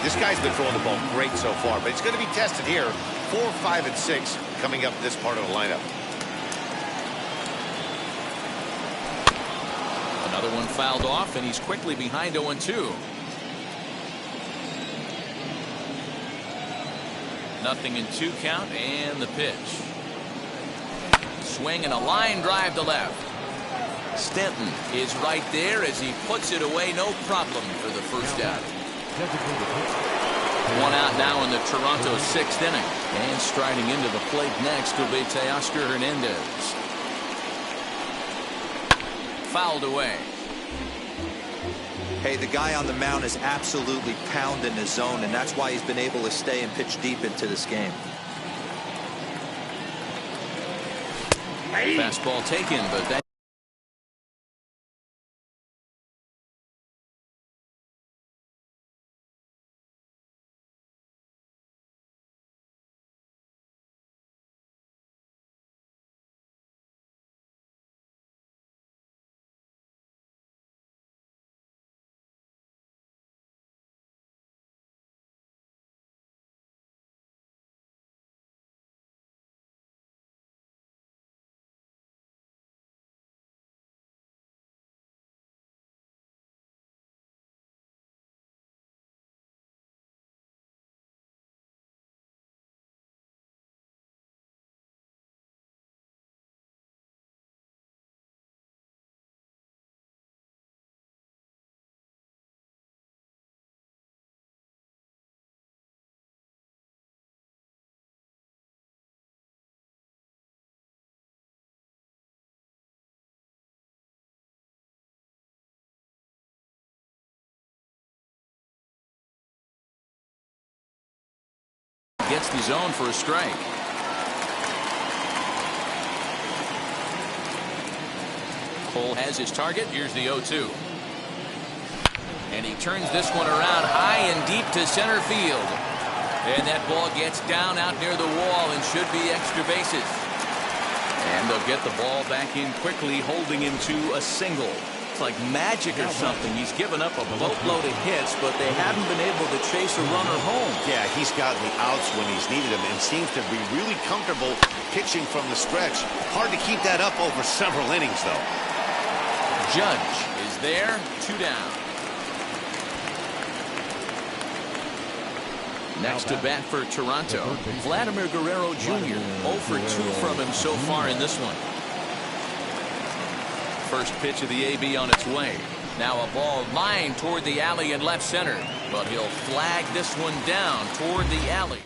This guy's been throwing the ball great so far, but he's going to be tested here. 4, 5, and 6 coming up this part of the lineup. Another one fouled off, and he's quickly behind 0-2. Nothing in 2 count, and the pitch. Swing and a line drive to left. Stanton is right there as he puts it away, no problem for the first out. One out now in the Toronto 6th inning. And striding into the plate next will be Teoscar Hernandez. Fouled away. Hey, the guy on the mound is absolutely pounding the zone, and that's why he's been able to stay and pitch deep into this game. Fastball taken, but that gets the zone for a strike. Cole has his target. Here's the 0-2. And he turns this one around high and deep to center field. And that ball gets down out near the wall and should be extra bases. And they'll get the ball back in quickly, holding him to a single. It's like magic or something. He's given up a boatload of hits, but they haven't been able to chase a runner home. Yeah, he's gotten the outs when he's needed them and seems to be really comfortable pitching from the stretch. Hard to keep that up over several innings, though. Judge is there, 2 down. Next to bat for Toronto, Vladimir Guerrero Jr. 0 for 2 from him so far in this one. First pitch of the AB on its way. Now a ball lined toward the alley in left center, but he'll flag this one down toward the alley.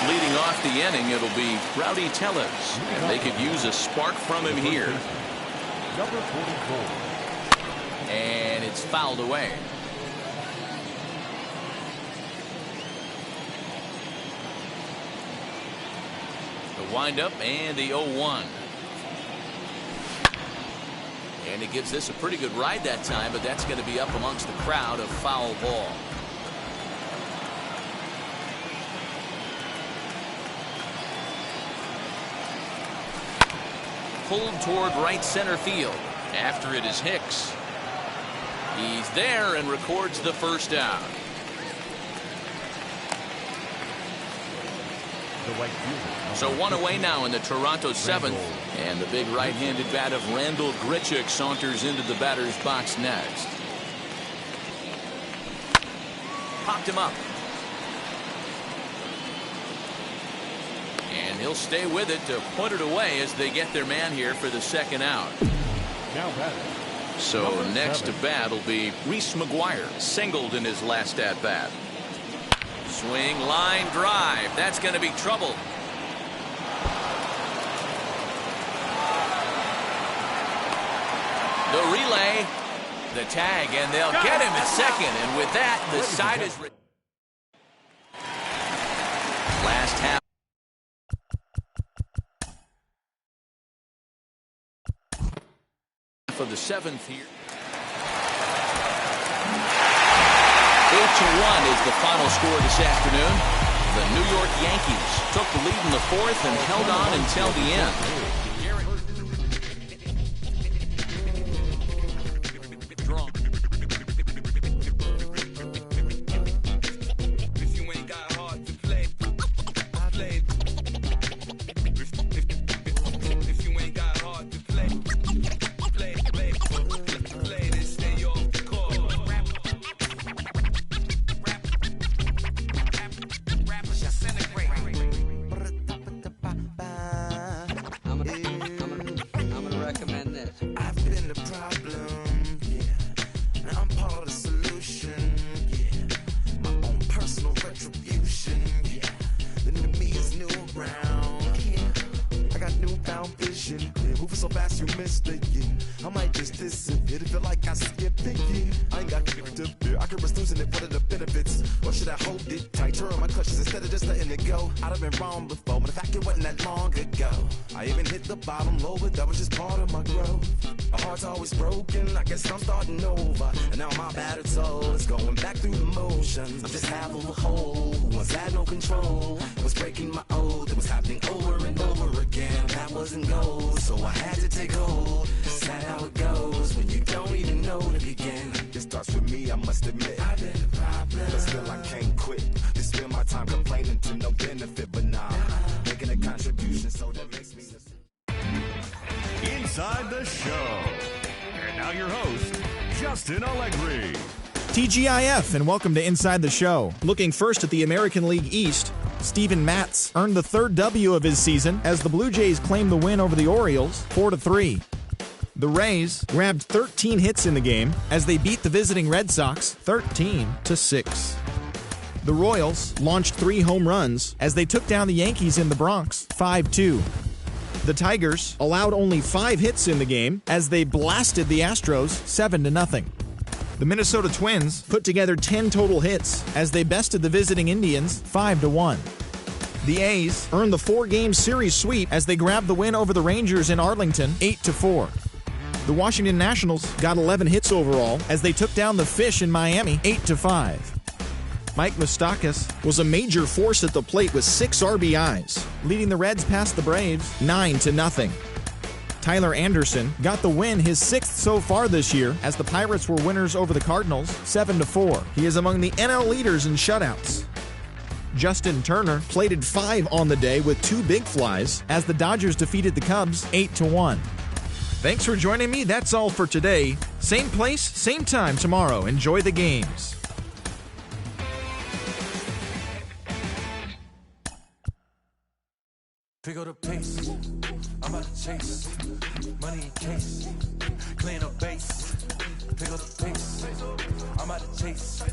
Leading off the inning, it'll be Rowdy Tellez, and they could use a spark from him here. Number 44. And it's fouled away. The windup and the 0-1. And it gives this a pretty good ride that time, but that's going to be up amongst the crowd. A foul ball. Pulled toward right center field. After it is Hicks. He's there and records the first out. So 1 away now in the Toronto 7th. And the big right-handed bat of Randal Grichuk saunters into the batter's box next. Popped him up. And he'll stay with it to put it away as they get their man here for the second out. Now batting. So next to bat will be Reese McGuire, singled in his last at-bat. Swing, line drive. That's going to be trouble. The relay, the tag, and they'll get him at second. And with that, the side is last half of the 7th here. 8-1 is the final score this afternoon. The New York Yankees took the lead in the fourth and held on until the end. So fast you missed it, yeah. I might just disappear. It feel like I skipped it, yeah. I ain't got to fear. I could risk losing it. What are the benefits? Or should I hold it tight? Turn my clutches instead of just letting it go. I'd have been wrong before, but the fact it wasn't that long ago. I even hit the bottom low, but that was just part of my growth. My heart's always broken. I guess I'm starting over. And now my battered soul is going back through the motions. I'm just half of a whole. Once had no control. I was breaking my oath. It was happening over and over again. That wasn't gold, so I had to take hold. That's how it goes when you don't even know to begin. It starts with me, I must admit. I've been a problem, but still I can't quit. Just spend my time complaining to no benefit, but nah, making a contribution, so that makes me Inside the Show. And now your host, Justin Allegri. TGIF, and welcome to Inside the Show. Looking first at the American League East, Steven Matz earned the third W of his season as the Blue Jays claimed the win over the Orioles 4-3. The Rays grabbed 13 hits in the game as they beat the visiting Red Sox 13-6. The Royals launched 3 home runs as they took down the Yankees in the Bronx 5-2. The Tigers allowed only 5 hits in the game as they blasted the Astros 7-0. The Minnesota Twins put together 10 total hits as they bested the visiting Indians 5-1. The A's earned the 4-game series sweep as they grabbed the win over the Rangers in Arlington 8-4. The Washington Nationals got 11 hits overall as they took down the Fish in Miami 8-5. Mike Moustakas was a major force at the plate with 6 RBIs, leading the Reds past the Braves 9-0. Tyler Anderson got the win, his 6th so far this year, as the Pirates were winners over the Cardinals 7-4. He is among the NL leaders in shutouts. Justin Turner plated 5 on the day with 2 big flies as the Dodgers defeated the Cubs 8-1. Thanks for joining me. That's all for today. Same place, same time tomorrow. Enjoy the games. Pick up the pace, I'm about to chase, money in case, clean up base. Pick up the pace, I'm about to chase,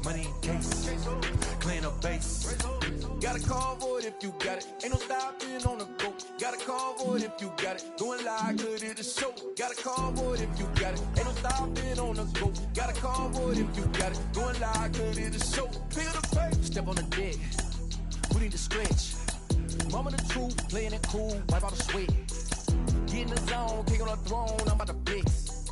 money in case, clean up base. Got a call for it if you got it, ain't no stopping on the go. Got a call for it if you got it, doing live good at the show. Got a call for it if you got it, ain't no stopping on the go. Got a call for it if you got it, doing live good at the show. Pick up the pace, step on the deck, we need to stretch. Mama the truth, playing it cool, wipe out the sweat. Get in the zone, kick on the throne, I'm about to blitz.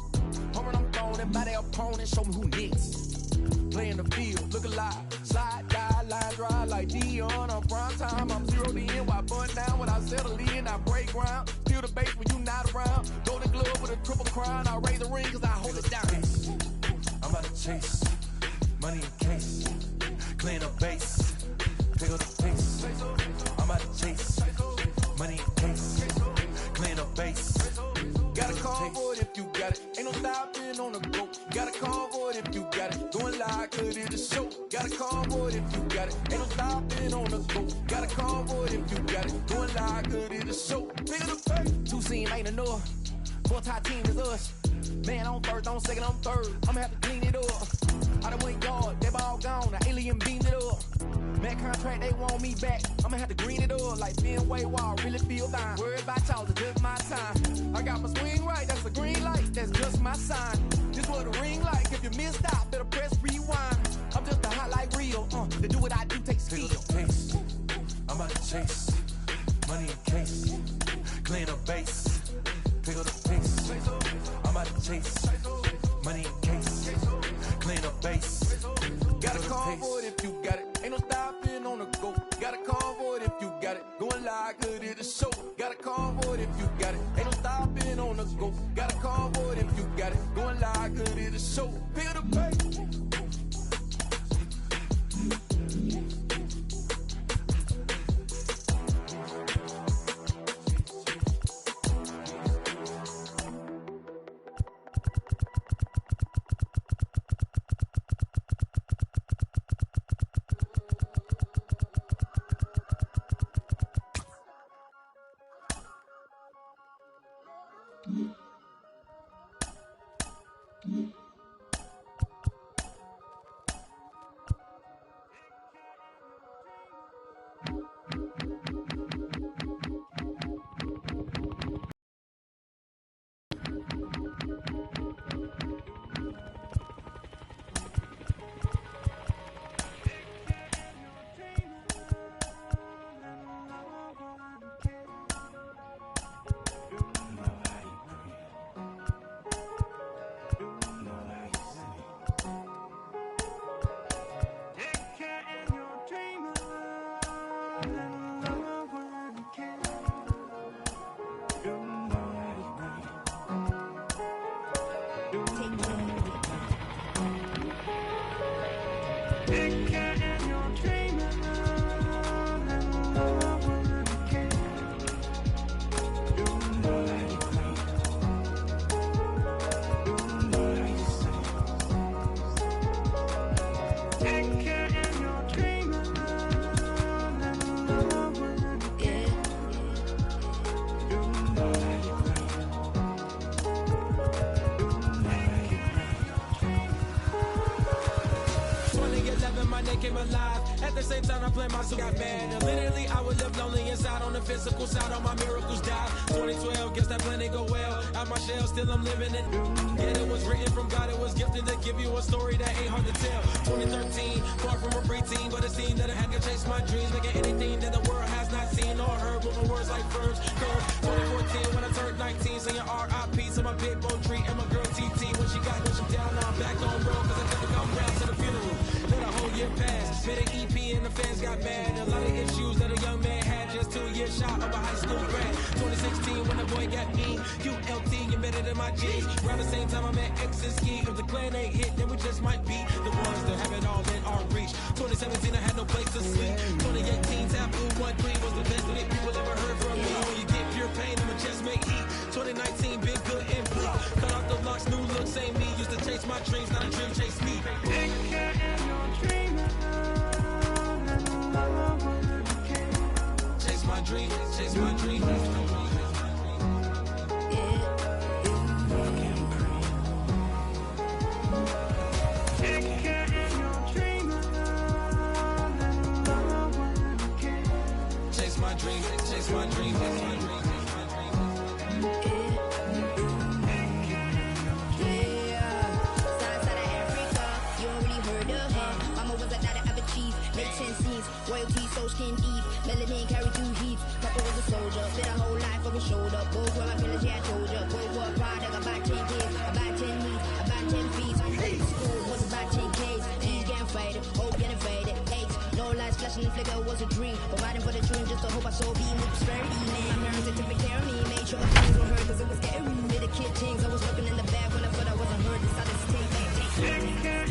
Homing, I'm throwing it by their opponent, show me who next. Play in the field, look alive, slide, die, line, drive like Dion on prime time. I'm 0 to end, why bun down when I settle in, I break ground. Feel the bass when you not around. Golden glove with a triple crown, I raise the ring cause I hold it down. I'm about to chase, money in case, clean up base. Pick up the pace, I'm about to chase, money in case, clean up base. Got a call for it if you got it, ain't no stopping on the go. Got a call for it if you got it, doing live good at the show. Got a call for it if you got it, ain't no stopping on the go. Got a call for it if you got it, doing live good at the show. Pick up the pace, 2 scene ain't enough, 4-tie team is us. Man on first, on second, on third, I'ma have to clean it up. I done went yard, they ball gone, the alien beamed it up. That contract, they want me back. I'ma have to green it up like Fenway Wall. Really feel fine. Worried about y'all, it's just my time. I got my swing right, that's a green light. That's just my sign. This what a ring like. If you missed out, better press rewind. I'm just a hot like real. To do what I do takes skill. Pick up the pace, I'm about to chase, money in case, clean up base. Pick up the pace, I'm about to chase, money in case, clean up base. Got a call for it if you got it. Ain't no stopping on the go. Going live, good at the show. Got a call for it if you got it. Ain't no stopping on the go. Got a call for it if you got it. Going live, good at the show. Feel the bass. Came alive. At the same time, I play my soul got mad. And literally, I would live lonely inside. On the physical side, all my miracles died. 2012, guess that plan didn't go well. Out my shell, still I'm living it. Yeah, it was written from God. It was gifted to give you a story that ain't hard to tell. 2013, far from a preteen, but it seemed that I had to chase my dreams, making anything that the world has not seen or heard. With my words like verbs, curves. 2014, when I turned 19, singing R.I.P. to my big bone tree and my girl TT. When she got pushed down, now I'm back on road, cause I couldn't come round to the funeral. Let a whole year pass, made an EP and the fans got mad. A lot of issues that a young man had, just 2 years shy of a high school grad. 2016 when the boy got me, QLT embedded in my G's. Around the same time I met X and Ski. If the clan ain't hit, then we just might be the ones that have it all in our reach. 2017 I had no place to sleep. 2018 Taboo 1 Clean was the best that people ever heard from me. When you get pure pain, I'ma just make heat. 2019 been good and bleak. Cut off the locks, new look, same me. Used to chase my dreams, now the dream chase me. Chase my dream, chase my dream. Chase my dream, chase my dream, chase my dream. Royalty, so skin deep, melanin carry 2 heats. Papa was a soldier, spent a whole life on his shoulder. Both were my pillars, yeah, I told ya. Both were pride, I got about 10 kids, about 10 knees, about 10 feet. School was about 10 Ks, D's getting faded, hope getting faded. 8, no lights flashing, flicker was a dream. Providing for the dream, just to hope I saw beam with prosperity. Man, my parents had to take care of me, made sure the things were heard, cause it was scary. Made a kid things, I was looking in the back when I thought I wasn't heard. Decided to take back, take care.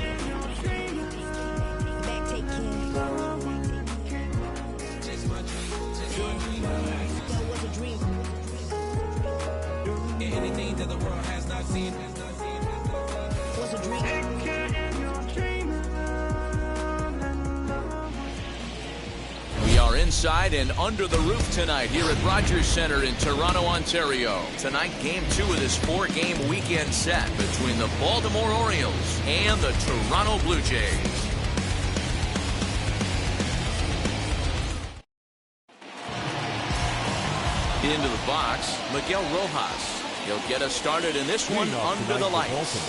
Anything that the world has not seen was a dream. We are inside and under the roof tonight here at Rogers Centre in Toronto, Ontario. Tonight, Game 2 of this 4-game weekend set between the Baltimore Orioles and the Toronto Blue Jays. Into the box, Miguel Rojas. He'll get us started in this one under the lights.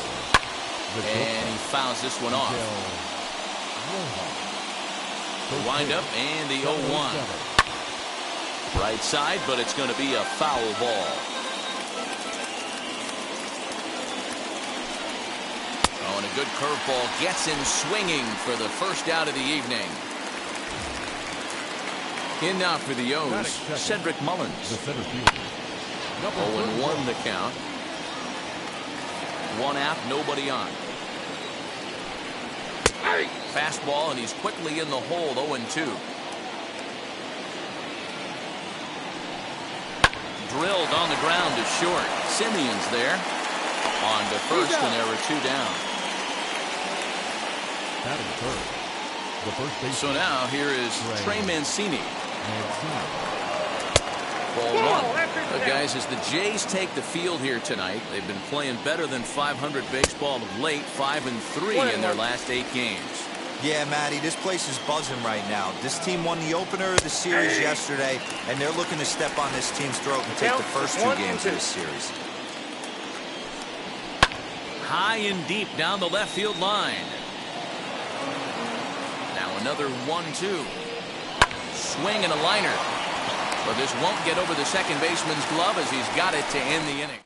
And he fouls this one off. The windup and the 0-1. Right side, but it's going to be a foul ball. Oh, and a good curveball gets him swinging for the first out of the evening. In now for the O's, Cedric Mullins. The center fielder. 0-1 the count. One out, nobody on. Fastball, and he's quickly in the hole, 0-2. Drilled on the ground to short. Simeon's there. On to first, and there were 2 down. Batting third. The first base. So now here is Trey Mancini. Ball 1. But guys, as the Jays take the field here tonight, they've been playing better than .500 baseball of late, 5-3 in their last 8 games. Yeah, Matty, this place is buzzing right now. This team won the opener of the series yesterday, and they're looking to step on this team's throat and take the first 2 games of this series. High and deep down the left field line. Now another 1-2. Swing and a liner. But this won't get over the second baseman's glove as he's got it to end the inning.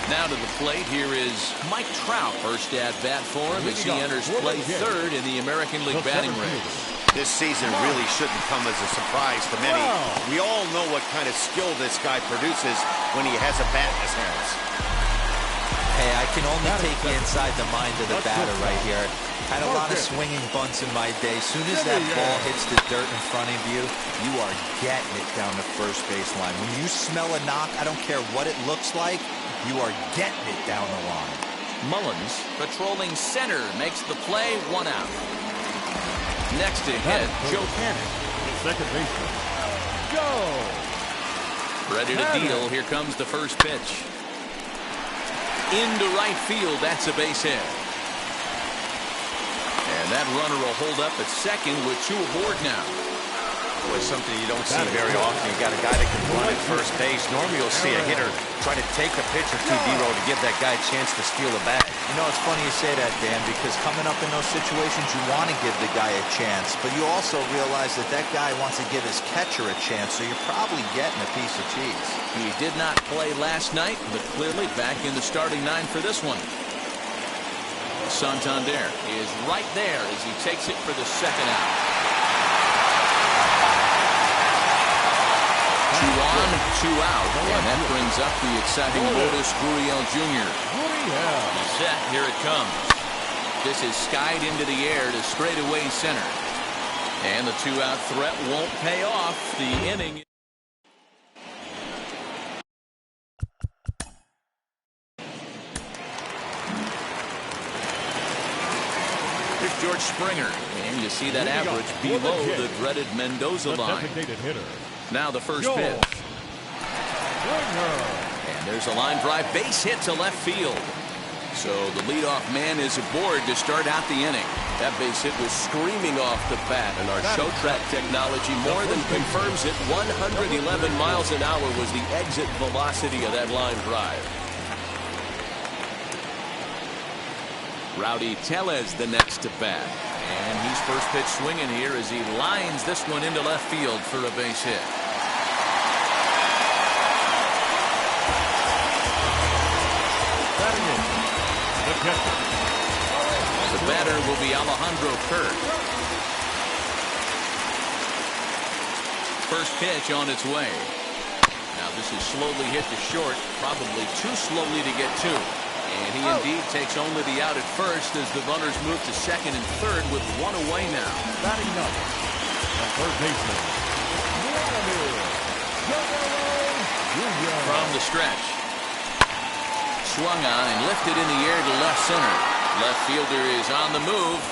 Now to the plate, here is Mike Trout. First at bat for him as he enters play third in the American League batting race. This season really shouldn't come as a surprise to many. We all know what kind of skill this guy produces when he has a bat in his hands. Hey, I can only take you inside the mind of the batter right here. Had a lot of swinging bunts in my day. Soon as that ball hits the dirt in front of you, you are getting it down the first baseline. When you smell a knock, I don't care what it looks like, you are getting it down the line. Mullins, patrolling center, makes the play, 1 out. Next to hit, Joe Cannon. Second baseman. Joe. Ready to deal. Here comes the first pitch. Into right field. That's a base hit. And that runner will hold up at second with 2 aboard now. Boy, something you don't see very often. You got a guy that can run at first base. Normally you'll see a hitter try to take a pitch or 2 D-row to give that guy a chance to steal a bag. You know, it's funny you say that, Dan, because coming up in those situations, you want to give the guy a chance, but you also realize that that guy wants to give his catcher a chance, so you're probably getting a piece of cheese. He did not play last night, but clearly back in the starting 9 for this one. Santander is right there as he takes it for the second out. 2 on, 2 out, and that brings up the exciting Lourdes Gurriel Jr. Set, here it comes. This is skied into the air to straightaway center. And the 2-out threat won't pay off. The inning. Here's George Springer, and you see that average below the dreaded Mendoza line. Now the first pitch. And there's a line drive base hit to left field. So the leadoff man is aboard to start out the inning. That base hit was screaming off the bat, and our show track technology more than confirms it. 111 miles an hour was the exit velocity of that line drive. Rowdy Tellez the next to bat. And he's first pitch swinging here as he lines this one into left field for a base hit. The batter will be Alejandro Kirk. First pitch on its way. Now this is slowly hit to short, probably too slowly to get to. And he indeed takes only the out at first as the runners move to second and third with 1 away now. Batting number, the third baseman, from the stretch. Swung on and lifted in the air to left center. Left fielder is on the move,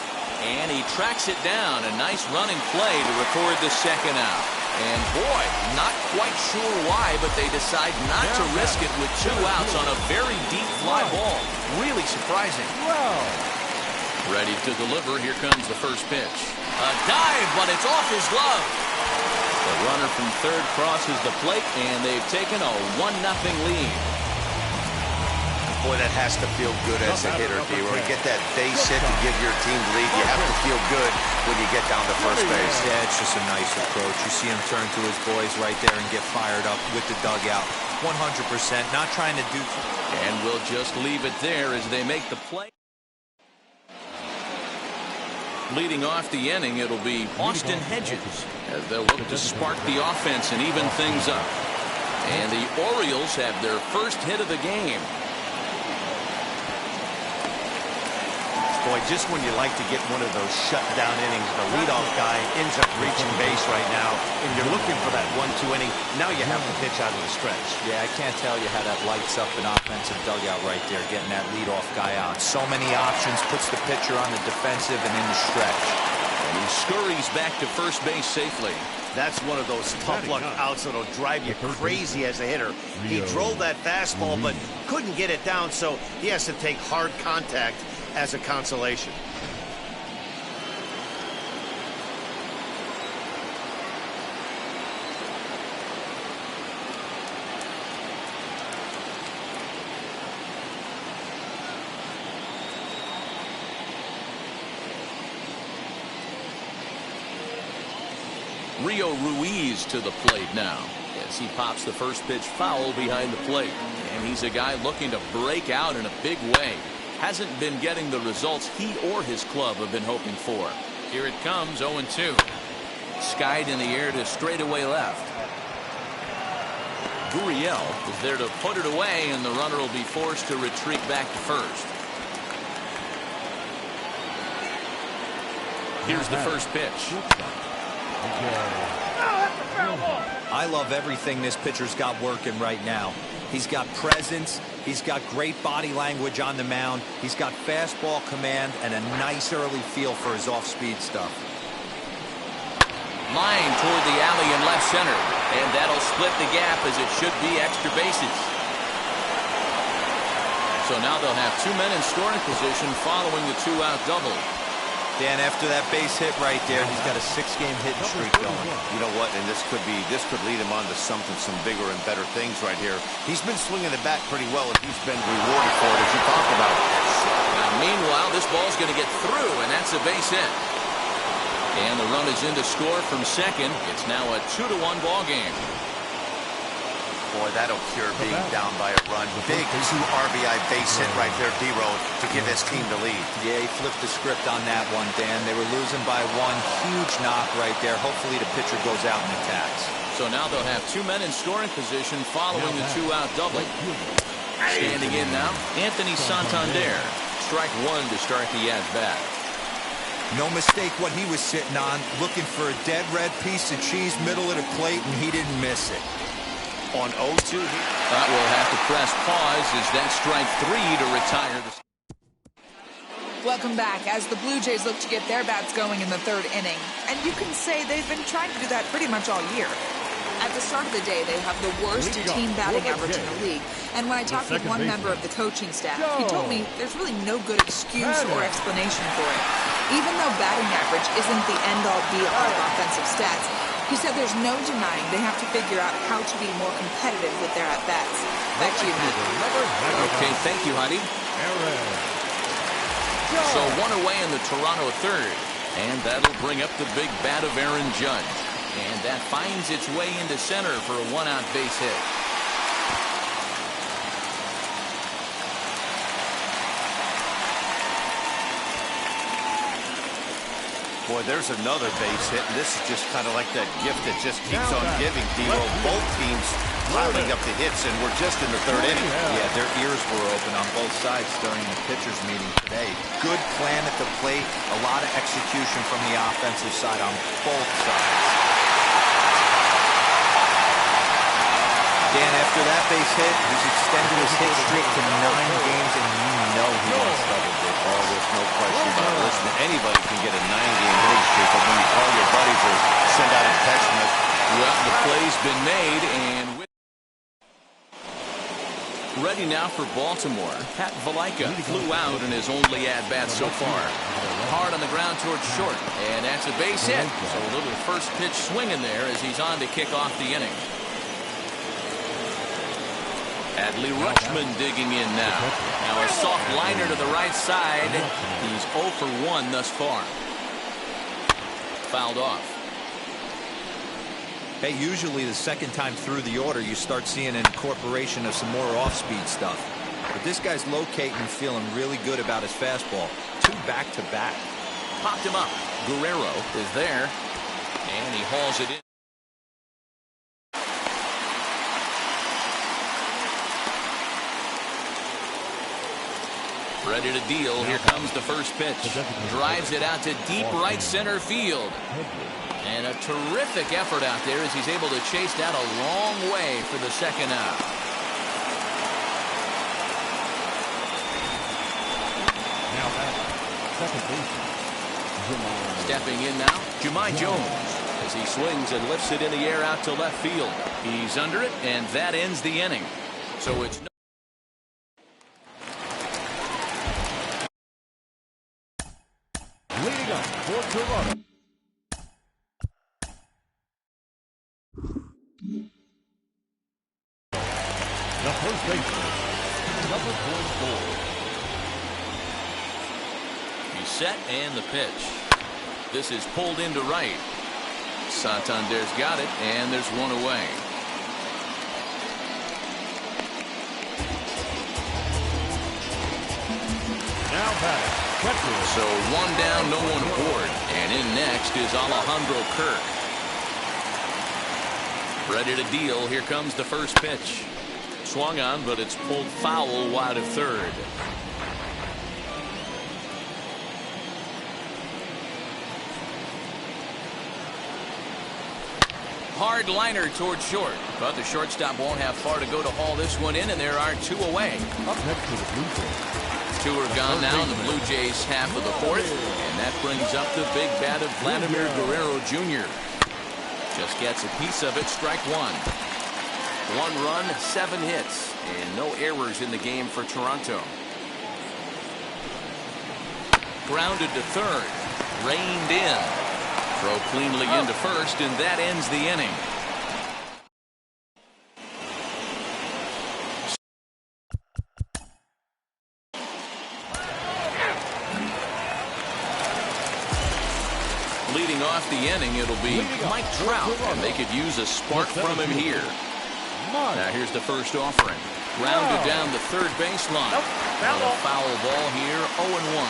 and he tracks it down. A nice running play to record the second out. And boy, not quite sure why, but they decide not to risk it with 2 outs on a very deep fly ball. Really surprising. Ready to deliver. Here comes the first pitch. A dive, but it's off his glove. The runner from third crosses the plate, and they've taken a 1-0 lead. Boy, that has to feel good as a hitter, D-Roy. You get that base hit to give your team the lead. You have to feel good when you get down to first base. Yeah, it's just a nice approach. You see him turn to his boys right there and get fired up with the dugout. 100%, not trying to do... And we'll just leave it there as they make the play. Leading off the inning, it'll be Austin Hedges as they'll look to spark the offense and even things up. And the Orioles have their first hit of the game. Boy, just when you like to get one of those shutdown innings, the leadoff guy ends up reaching base right now, and you're looking for that 1-2 inning. Now you have to pitch out of the stretch. Yeah, I can't tell you how that lights up an offensive dugout right there, getting that leadoff guy out. So many options, puts the pitcher on the defensive and in the stretch. And he scurries back to first base safely. That's one of those tough luck outs that'll drive you crazy as a hitter. He drove that fastball, but couldn't get it down, so he has to take hard contact as a consolation. Rio Ruiz to the plate now as he pops the first pitch foul behind the plate. And he's a guy looking to break out in a big way. Hasn't been getting the results he or his club have been hoping for. Here it comes, 0-2. Skied in the air to straightaway left. Gurriel is there to put it away, and the runner will be forced to retreat back to first. Here's the first pitch. I love everything this pitcher's got working right now. He's got presence. He's got great body language on the mound. He's got fastball command and a nice early feel for his off-speed stuff. Line toward the alley in left center, and that'll split the gap as it should be extra bases. So now they'll have 2 men in scoring position following the 2-out double. Dan, after that base hit right there, he's got a 6-game hitting streak going. You know what? And this could lead him on to some bigger and better things right here. He's been swinging the bat pretty well, and he's been rewarded for it, as you talked about. Now, meanwhile, this ball's going to get through, and that's a base hit. And the run is in to score from second. It's now a 2-1 ball game. Boy, that'll cure being down by a run. Big 2 RBI base hit right there, D-Road, to give his team the lead. Yeah, he flipped the script on that one, Dan. They were losing by 1. Huge knock right there. Hopefully the pitcher goes out and attacks. So now they'll have 2 men in scoring position following the 2-out double. Standing in now, Anthony Santander. Strike 1 to start the at-bat. No mistake what he was sitting on, looking for a dead red piece of cheese middle of the plate, and he didn't miss it. On 0-2, that will have to press pause as that strike 3 to retire. Welcome back as the Blue Jays look to get their bats going in the 3rd inning. And you can say they've been trying to do that pretty much all year. At the start of the day, they have the worst team batting average in the league. And when I talked with one member of the coaching staff, he told me there's really no good excuse or explanation for it. Even though batting average isn't the end-all be-all of offensive stats, he said there's no denying they have to figure out how to be more competitive with their at-bats. Back to you, Matt. Okay, thank you, honey. So 1 away in the Toronto 3rd. And that'll bring up the big bat of Aaron Judge. And that finds its way into center for a 1-out base hit. Boy, there's another base hit, and this is just kind of like that gift that just keeps on giving, D-Road. Both teams piling up the hits, and we're just in the 3rd inning. Yeah, their ears were open on both sides during the pitchers' meeting today. Good plan at the plate, a lot of execution from the offensive side on both sides. Dan, after that base hit, he's extended his hit streak to 9 games, and you know he wants double digits. Oh, there's no question about it. Listen, anybody can get a 9-game hitting streak, but when you call your buddies or send out a text message. Well, the play's been made, and ready now for Baltimore. Pat Valaika flew out in his only at-bat so far. Hard on the ground towards short, and that's a base hit. So a little first pitch swing in there as he's on to kick off the inning. Adley Rutschman digging in now. Now a soft liner to the right side. He's 0 for 1 thus far. Fouled off. Hey, usually the second time through the order, you start seeing an incorporation of some more off-speed stuff. But this guy's locating and feeling really good about his fastball. 2 back-to-back. popped him up. Guerrero is there, and he hauls it in. Ready to deal. Here comes the first pitch. Drives it out to deep right center field. And a terrific effort out there as he's able to chase that a long way for the second out. Now back, second baseman, Stepping in now, Jahmai Jones, as he swings and lifts it in the air out to left field. He's under it, and that ends the inning. So it's leading up for Toronto. The first baseman, number 44. He's set, and the pitch. This is pulled into right. Santander's got it, and there's one away. Now batting, so one down, no one aboard. And in next is Alejandro Kirk. Ready to deal. Here comes the first pitch. Swung on, but it's pulled foul wide of third. Hard liner towards short, but the shortstop won't have far to go to haul this one in, and there are two away. Up next to the Blue Jays. Two are gone now in the Blue Jays half of the fourth, and that brings up the big bat of Vladimir Guerrero Jr. Just gets a piece of it, strike one. 1 run, 7 hits, and no errors in the game for Toronto. Grounded to third, reined in. Throw cleanly into first, and that ends the inning. Leading off the inning, it'll be Mike Trout, and they could use a spark from him here. Now here's the first offering. Grounded down the third baseline. On a foul ball here, 0-1.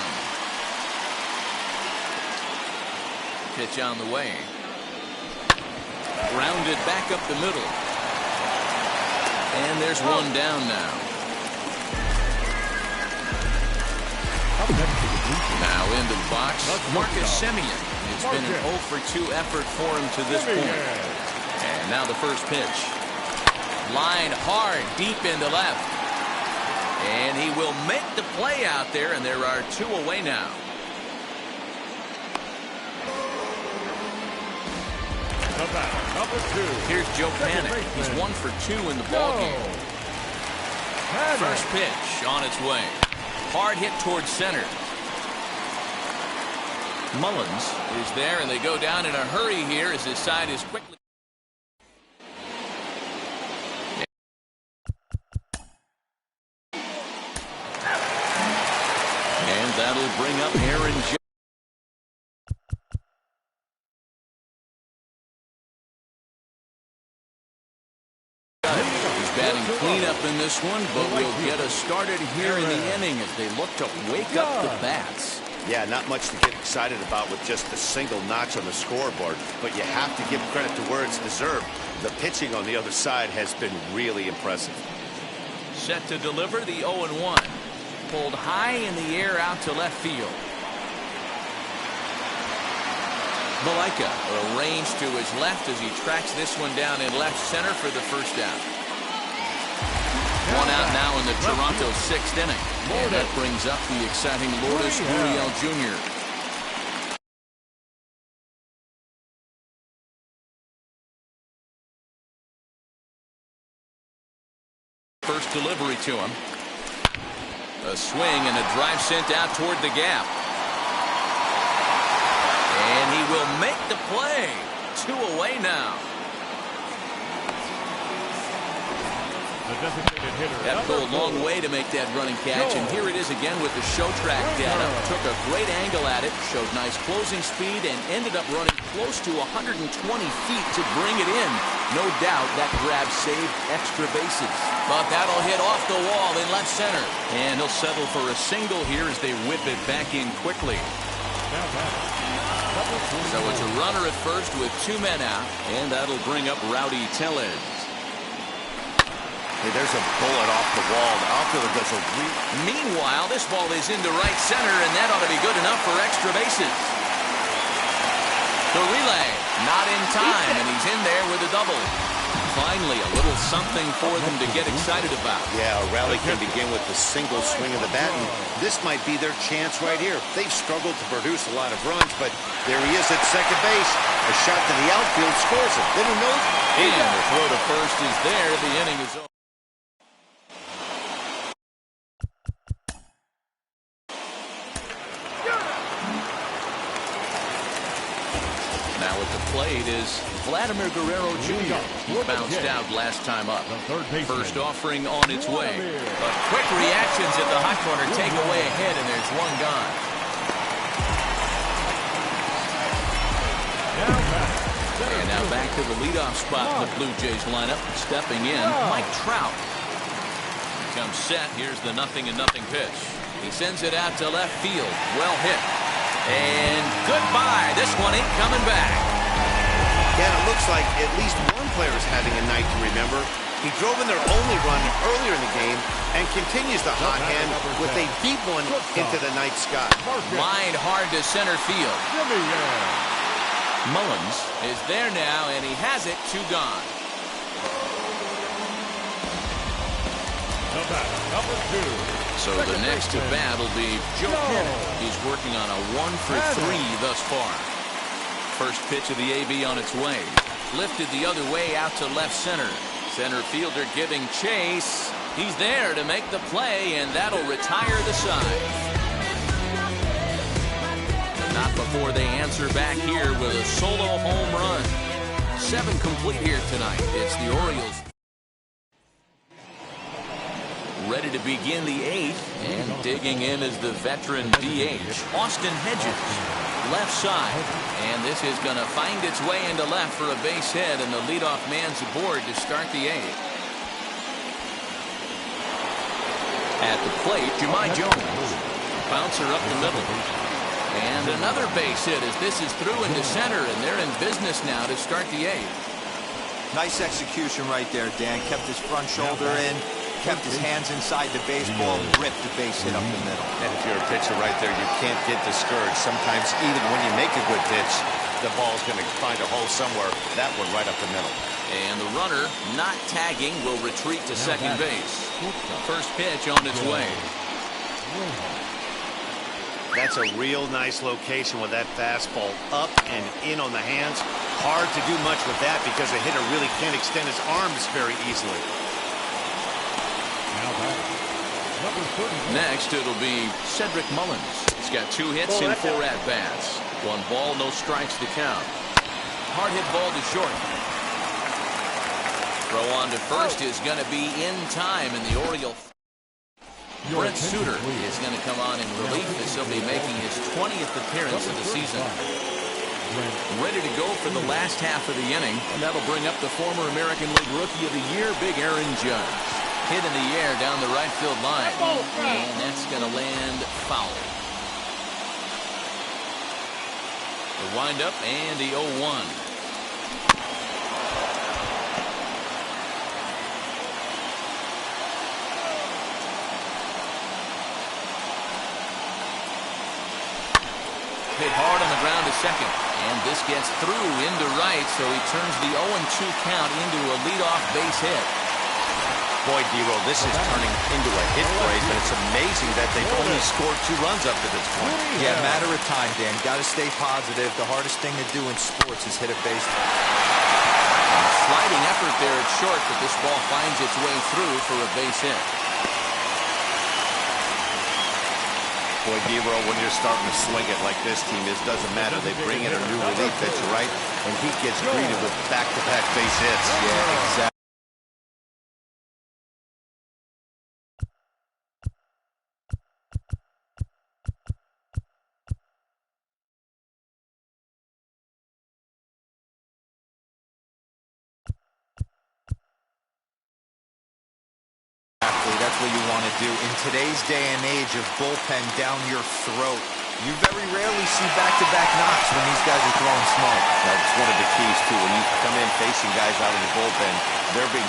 Pitch on the way. Grounded back up the middle. And there's one down now. Now into the box, Marcus Semien. It's been an 0-for-2 effort for him to this point. And now the first pitch. Line hard, deep into left. And he will make the play out there, and there are two away now. Number 2. Here's Joe Panik. He's 1 for 2 in the ballgame. First pitch on its way. Hard hit towards center. Mullins is there, and they go down in a hurry here as his side is quickly. And that'll bring up Aaron Judge. He's batting cleanup in this one, but will get us started here in the inning as they look to wake up the bats. Yeah, not much to get excited about with just a single notch on the scoreboard, but you have to give credit to where it's deserved. The pitching on the other side has been really impressive. Set to deliver the 0-1. Pulled high in the air out to left field. Malaika arranged to his left as he tracks this one down in left center for the first out. One out now in the Toronto 6th inning. And that brings up the exciting Lourdes Gurriel Jr. First delivery to him. A swing and a drive sent out toward the gap. And he will make the play. 2 away now. Had to go a long way to make that running catch, and here it is again with the show track data. Took a great angle at it, showed nice closing speed, and ended up running close to 120 feet to bring it in. No doubt that grab saved extra bases. But that'll hit off the wall in left center. And he'll settle for a single here as they whip it back in quickly. So it's a runner at first with 2 men out, and that'll bring up Rowdy Tellez. Hey, there's a bullet off the wall. The outfielder does a Meanwhile, this ball is into right center, and that ought to be good enough for extra bases. The relay, not in time, and he's in there with a double. Finally, a little something for them to get excited about. Yeah, a rally can begin with the single swing of the bat, and this might be their chance right here. They've struggled to produce a lot of runs, but there he is at second base. A shot to the outfield scores it. Then who knows? And the throw to first is there. The inning is over. Now at the plate is Vladimir Guerrero Jr. He bounced out last time up. First offering on its way. But quick reactions at the hot corner take away ahead, and there's one gone. And now back to the leadoff spot in the Blue Jays lineup. Stepping in, Mike Trout. Comes set. Here's the 0-0 pitch. He sends it out to left field. Well hit. And goodbye. This one ain't coming back. Yeah, it looks like at least one player is having a night to remember. He drove in their only run earlier in the game and continues the hot hand with a deep one into the night sky. Lined hard to center field. Mullins is there now, and he has it. 2 gone. So the next to bat will be Joe Pennant. He's working on a 1-for-3 thus far. First pitch of the AB on its way. Lifted the other way out to left center. Center fielder giving chase. He's there to make the play, and that'll retire the side. Not before they answer back here with a solo home run. 7 complete here tonight. It's the Orioles. Ready to begin the 8th, and digging in is the veteran DH, Austin Hedges, left side. And this is going to find its way into left for a base hit, and the leadoff man's aboard to start the 8th. At the plate, Jahmai Jones. Bouncer up the middle. And another base hit as this is through into center, and they're in business now to start the 8th. Nice execution right there, Dan. Kept his front shoulder in, kept his hands inside the baseball, and ripped the base hit up the middle. And if you're a pitcher right there, you can't get discouraged. Sometimes even when you make a good pitch, the ball's going to find a hole somewhere. That one right up the middle. And the runner, not tagging, will retreat to second base. First pitch on its way. That's a real nice location with that fastball up and in on the hands. Hard to do much with that because a hitter really can't extend his arms very easily. Next, it'll be Cedric Mullins. He's got 2 hits in 4 at-bats. 1 ball, no strikes to count. Hard hit ball to short. Throw on to first is going to be in time, and the Orioles. Brent Suter is going to come on in relief as he'll be making his 20th appearance of the season. Ready to go for the last half of the inning, and that'll bring up the former American League Rookie of the Year, Big Aaron Judge. Hit in the air down the right field line, and that's going to land foul. The windup and the 0-1. Hit hard on the ground to second, and this gets through into right, so he turns the 0-2 count into a leadoff base hit. Boy, Dero, this is turning into a hit parade, but it's amazing that they've only scored 2 runs up to this point. Yeah, matter of time, Dan. Got to stay positive. The hardest thing to do in sports is hit a base. Sliding effort there at short, but this ball finds its way through for a base hit. Boy, Dero, when you're starting to swing it like this team is, doesn't matter. They bring in a new relief pitcher, right? And he gets greeted with back-to-back base hits. Yeah, exactly. That's what you want to do. In today's day and age of bullpen down your throat, You very rarely see back-to-back knocks when these guys are throwing smoke. That's one of the keys, too. When you come in facing guys out of the bullpen, they're being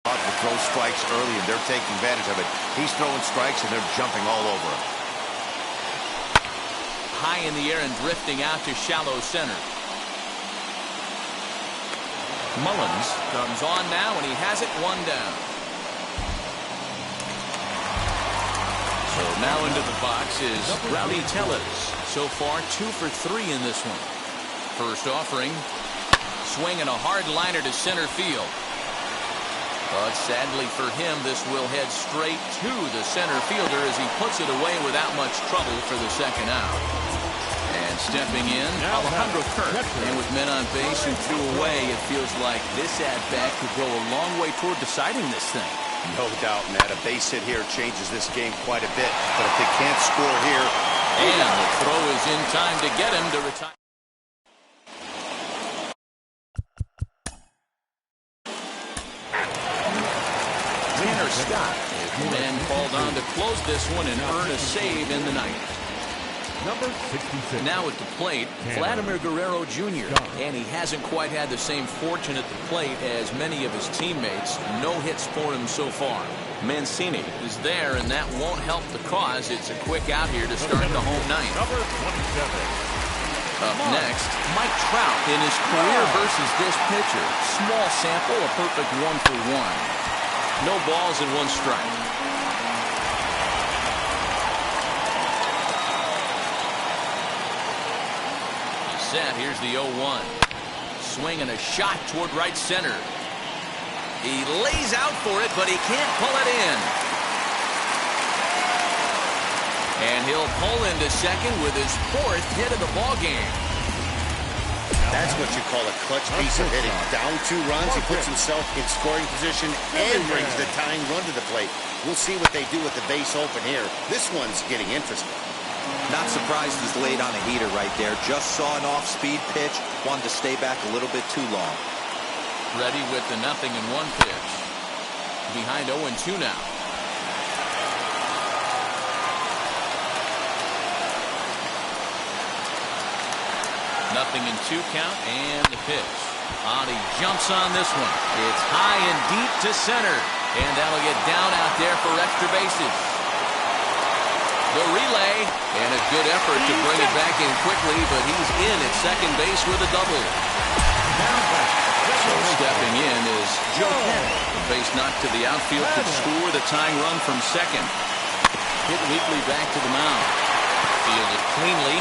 taught to throw strikes early, and they're taking advantage of it. He's throwing strikes, and they're jumping all over him. High in the air and drifting out to shallow center. Mullins comes on now, and he has it one down. So now into the box is Rowdy Tellez. So far, 2 for 3 in this one. First offering, swing and a hard liner to center field. But sadly for him, this will head straight to the center fielder as he puts it away without much trouble for the second out. And stepping in, Alejandro Kirk. And with men on base who threw away, it feels like this at-bat could go a long way toward deciding this thing. No doubt, Matt. A base hit here changes this game quite a bit. But if they can't score here... And the throw is in time to get him to retire. Tanner Scott is the man called on to close this one and earn a save in the ninth. Number 66. Now at the plate, Vladimir Guerrero Jr. And he hasn't quite had the same fortune at the plate as many of his teammates. No hits for him so far. Mancini is there, and that won't help the cause. It's a quick out here to start the home ninth. Number 27. Up next, Mike Trout in his career versus this pitcher. Small sample, a perfect 1-for-1. No balls and 1 strike. Set. Here's the 0-1. Swing and a shot toward right center. He lays out for it, but he can't pull it in. And he'll pull into second with his 4th hit of the ballgame. That's what you call a clutch piece of hitting. Down 2 runs, he puts himself in scoring position and brings the tying run to the plate. We'll see what they do with the base open here. This one's getting interesting. Not surprised he's laid on a heater right there. Just saw an off-speed pitch. Wanted to stay back a little bit too long. Ready with the 0-1 pitch. Behind 0-2 now. Nothing in 2 count and the pitch. He jumps on this one. It's high and deep to center. And that'll get down out there for extra bases. The relay, and a good effort to bring it back in quickly, but he's in at second base with a double. So stepping in is Joe Penn. The base knocked to the outfield could score the tying run from second. Hit weakly back to the mound. Fielded cleanly.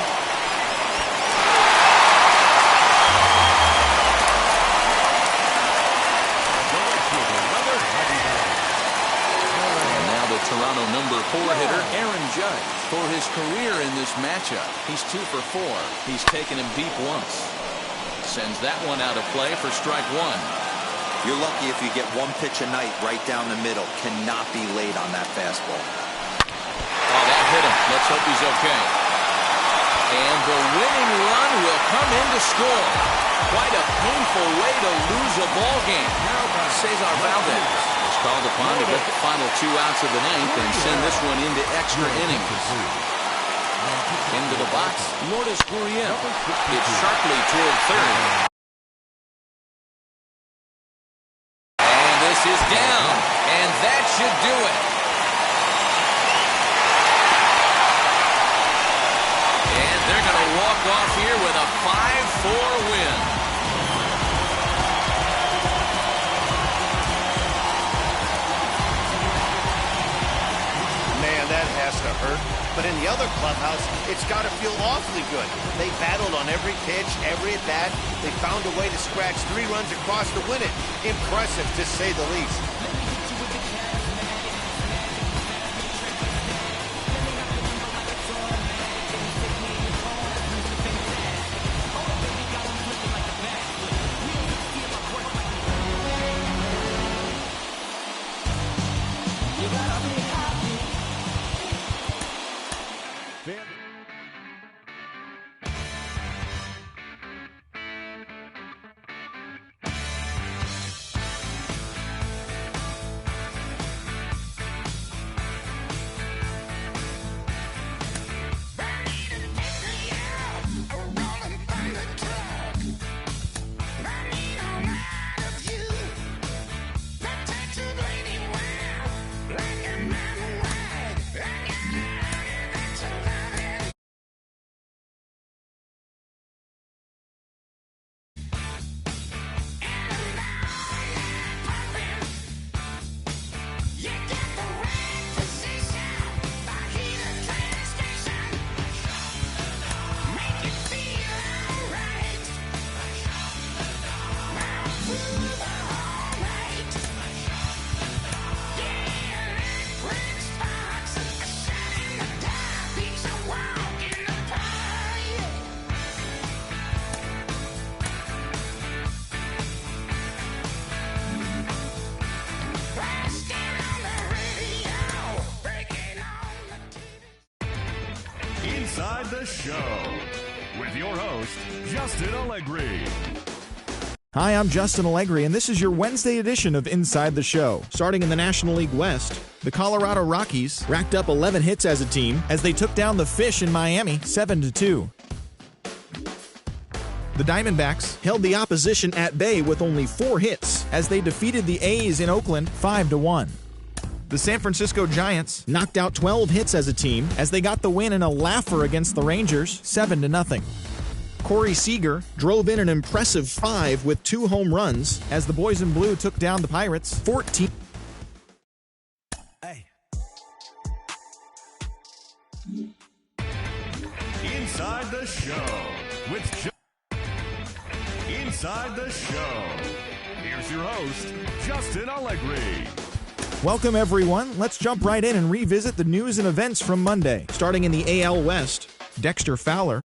Toronto number 4 hitter Aaron Judge. For his career in this matchup, he's 2 for 4. He's taken him deep once. Sends that one out of play for strike 1. You're lucky if you get 1 pitch a night right down the middle. Cannot be late on that fastball. Oh, that hit him. Let's hope he's okay. And the winning run will come in to score. Quite a painful way to lose a ball game. Cesar Valdez called upon to get the final 2 outs of the ninth and send this one into extra innings. Into the box, Lourdes Gurriel. It's sharply toward third. And this is down, and that should do it. And they're going to walk off here with a 5-4 win. That has to hurt, but in the other clubhouse, it's got to feel awfully good. They battled on every pitch, every at-bat. They found a way to scratch 3 runs across to win it. Impressive, to say the least. Show with your host, Justin Allegri. Hi, I'm Justin Allegri, and this is your Wednesday edition of Inside the Show. Starting in the National League West, the Colorado Rockies racked up 11 hits as a team as they took down the Fish in Miami 7-2. The Diamondbacks held the opposition at bay with only 4 hits as they defeated the A's in Oakland 5-1. The San Francisco Giants knocked out 12 hits as a team as they got the win in a laugher against the Rangers 7-0. Corey Seager drove in an impressive 5 with 2 home runs as the Boys in Blue took down the Pirates 14. Hey. Inside the Show with Inside the Show. Here's your host, Justin Allegri. Welcome, everyone. Let's jump right in and revisit the news and events from Monday. Starting in the AL West, Dexter Fowler